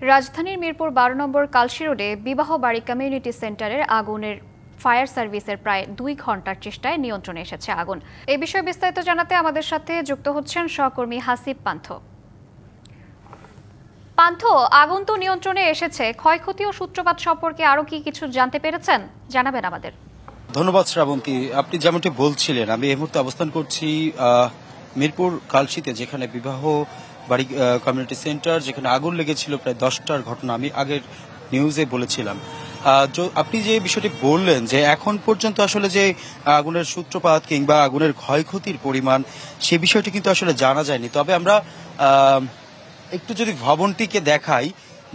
রাজধানীর মিরপুর ১২ নম্বর কালশী রোডে বিবাহ বাড়ি কমিউনিটি সেন্টারের আগুনের ফায়ার সার্ভিসের প্রায় ২ ঘন্টার চেষ্টায় নিয়ন্ত্রণে এসেছে আগুন। এ বিষয়ে বিস্তারিত জানাতে আমাদের সাথে যুক্ত হচ্ছেন সহকর্মী হাসিব পান্থ। পান্থ, আগুন তো নিয়ন্ত্রণে এসেছে, ক্ষয়ক্ষতি ও সূত্রপাত সম্পর্কে আরো কি কিছু জানতে পেরেছেন, জানাবেন আমাদের। ধন্যবাদ শ্রাবন্তী। আপনি যেমনটি বলছিলেন, আমি এই মুহূর্তে অবস্থান করছি মিরপুর কালশীতে, যেখানে বিবাহ বাড়ি কমিউনিটি সেন্টার, যেখানে আগুন লেগেছিল প্রায় 10টার ঘটনা আমি আগের নিউজে বলেছিলাম। আপনি যে বিষয়টি বললেন যে এখন পর্যন্ত আসলে যে আগুনের সূত্রপাত কিংবা আগুনের ক্ষয়ক্ষতির পরিমাণ, সে বিষয়টি কিন্তু আসলে জানা যায়নি। তবে আমরা একটু যদি ভবনটিকে দেখাই,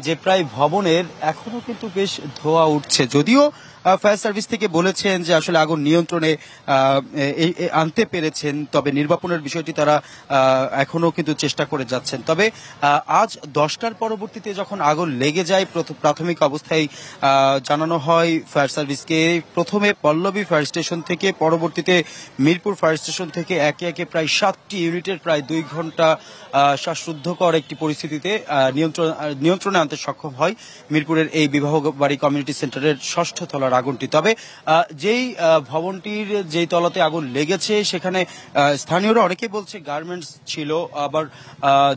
যে প্রায় ভবনের এখনো কিন্তু বেশ ধোঁয়া উঠছে, যদিও ফায়ার সার্ভিস থেকে বলেছেন যে আসলে আগুন নিয়ন্ত্রণে আনতে পেরেছেন, তবে নির্বাপনের বিষয়টি তারা এখনো কিন্তু চেষ্টা করে যাচ্ছেন। তবে আজ 10টার পরবর্তীতে যখন আগুন লেগে যায়, প্রাথমিক অবস্থায় জানানো হয় ফায়ার সার্ভিসকে, প্রথমে পল্লবী ফায়ার স্টেশন থেকে, পরবর্তীতে মিরপুর ফায়ার স্টেশন থেকে একে একে প্রায় 7টি ইউনিটের প্রায় 2 ঘন্টা শ্বাসরুদ্ধকর একটি পরিস্থিতিতে নিয়ন্ত্রণে আনতে সক্ষম হয় মিরপুরের এই বিবাহ বাড়ি কমিউনিটি সেন্টারের 6ষ্ঠ তলার আগুনটি। তবে যেই ভবনটির যেই তলাতে আগুন লেগেছে, সেখানে স্থানীয়রা অনেকে বলছে গার্মেন্টস ছিল, আবার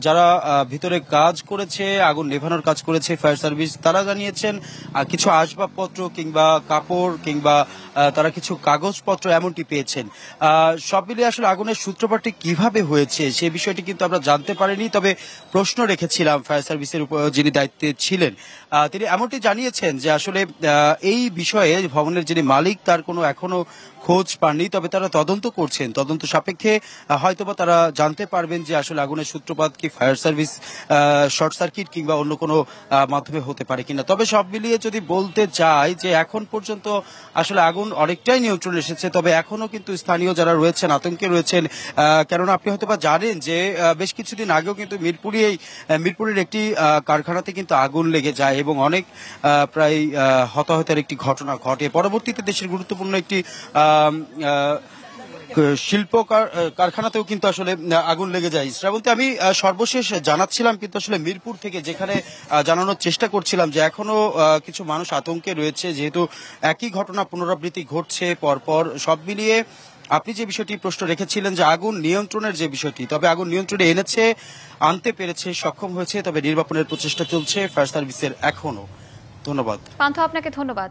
যারা ভিতরে কাজ করেছে, আগুন নেভানোর কাজ করেছে ফায়ার সার্ভিস, তারা জানিয়েছেন কিছু আসবাবপত্র কিংবা কাপড় কিংবা তারা কিছু কাগজপত্র এমনটি পেয়েছেন। সব মিলিয়ে আসলে আগুনের সূত্রপাতটি কিভাবে হয়েছে সে বিষয়টি কিন্তু আমরা জানতে পারিনি। তবে প্রশ্ন রেখেছিলাম ফায়ার সার্ভিসের উপর যিনি দায়িত্বে ছিলেন, তিনি এমনটি জানিয়েছেন যে আসলে এই বিষয়ে ভবনের যিনি মালিক তার কোনো এখনো খোঁজ পাননি, তবে তারা তদন্ত করছেন। তদন্ত সাপেক্ষে হয়তোবা তারা জানতে পারবেন যে আসলে আগুনের সূত্রপাত কি ফায়ার সার্ভিস শর্ট সার্কিট কিংবা অন্য কোনো মাধ্যমে হতে পারে কিনা। তবে সব মিলিয়ে যদি বলতে চাই যে এখন পর্যন্ত আসলে আগুন অনেকটাই নিয়ন্ত্রণে এসেছে, তবে এখনো কিন্তু স্থানীয় যারা রয়েছেন আতঙ্কে রয়েছেন। কেননা আপনি হয়তোবা জানেন যে বেশ কিছুদিন আগেও কিন্তু মিরপুরের একটি কারখানাতে কিন্তু আগুন লেগে যায় এবং অনেক প্রায় হতাহতের একটি ঘটনা ঘটে। পরবর্তীতে দেশের গুরুত্বপূর্ণ একটি শিল্প কারখানাতেও কিন্তু আসলে আগুন লেগে যায়। শ্রাবন্তী, আমি সর্বশেষ জানাচ্ছিলাম কিন্তু আসলে মিরপুর থেকে, যেখানে জানানোর চেষ্টা করছিলাম যে এখনো কিছু মানুষ আতঙ্কে রয়েছে, যেহেতু একই ঘটনা পুনরাবৃত্তি ঘটছে পরপর। সব মিলিয়ে আপনি যে বিষয়টি প্রশ্ন রেখেছিলেন যে আগুন নিয়ন্ত্রণের যে বিষয়টি, তবে আগুন নিয়ন্ত্রণে আনতে পেরেছে, সক্ষম হয়েছে, তবে নির্বাপনের প্রচেষ্টা চলছে ফায়ার সার্ভিসের এখনো। ধন্যবাদ পান্থ, আপনাকে ধন্যবাদ।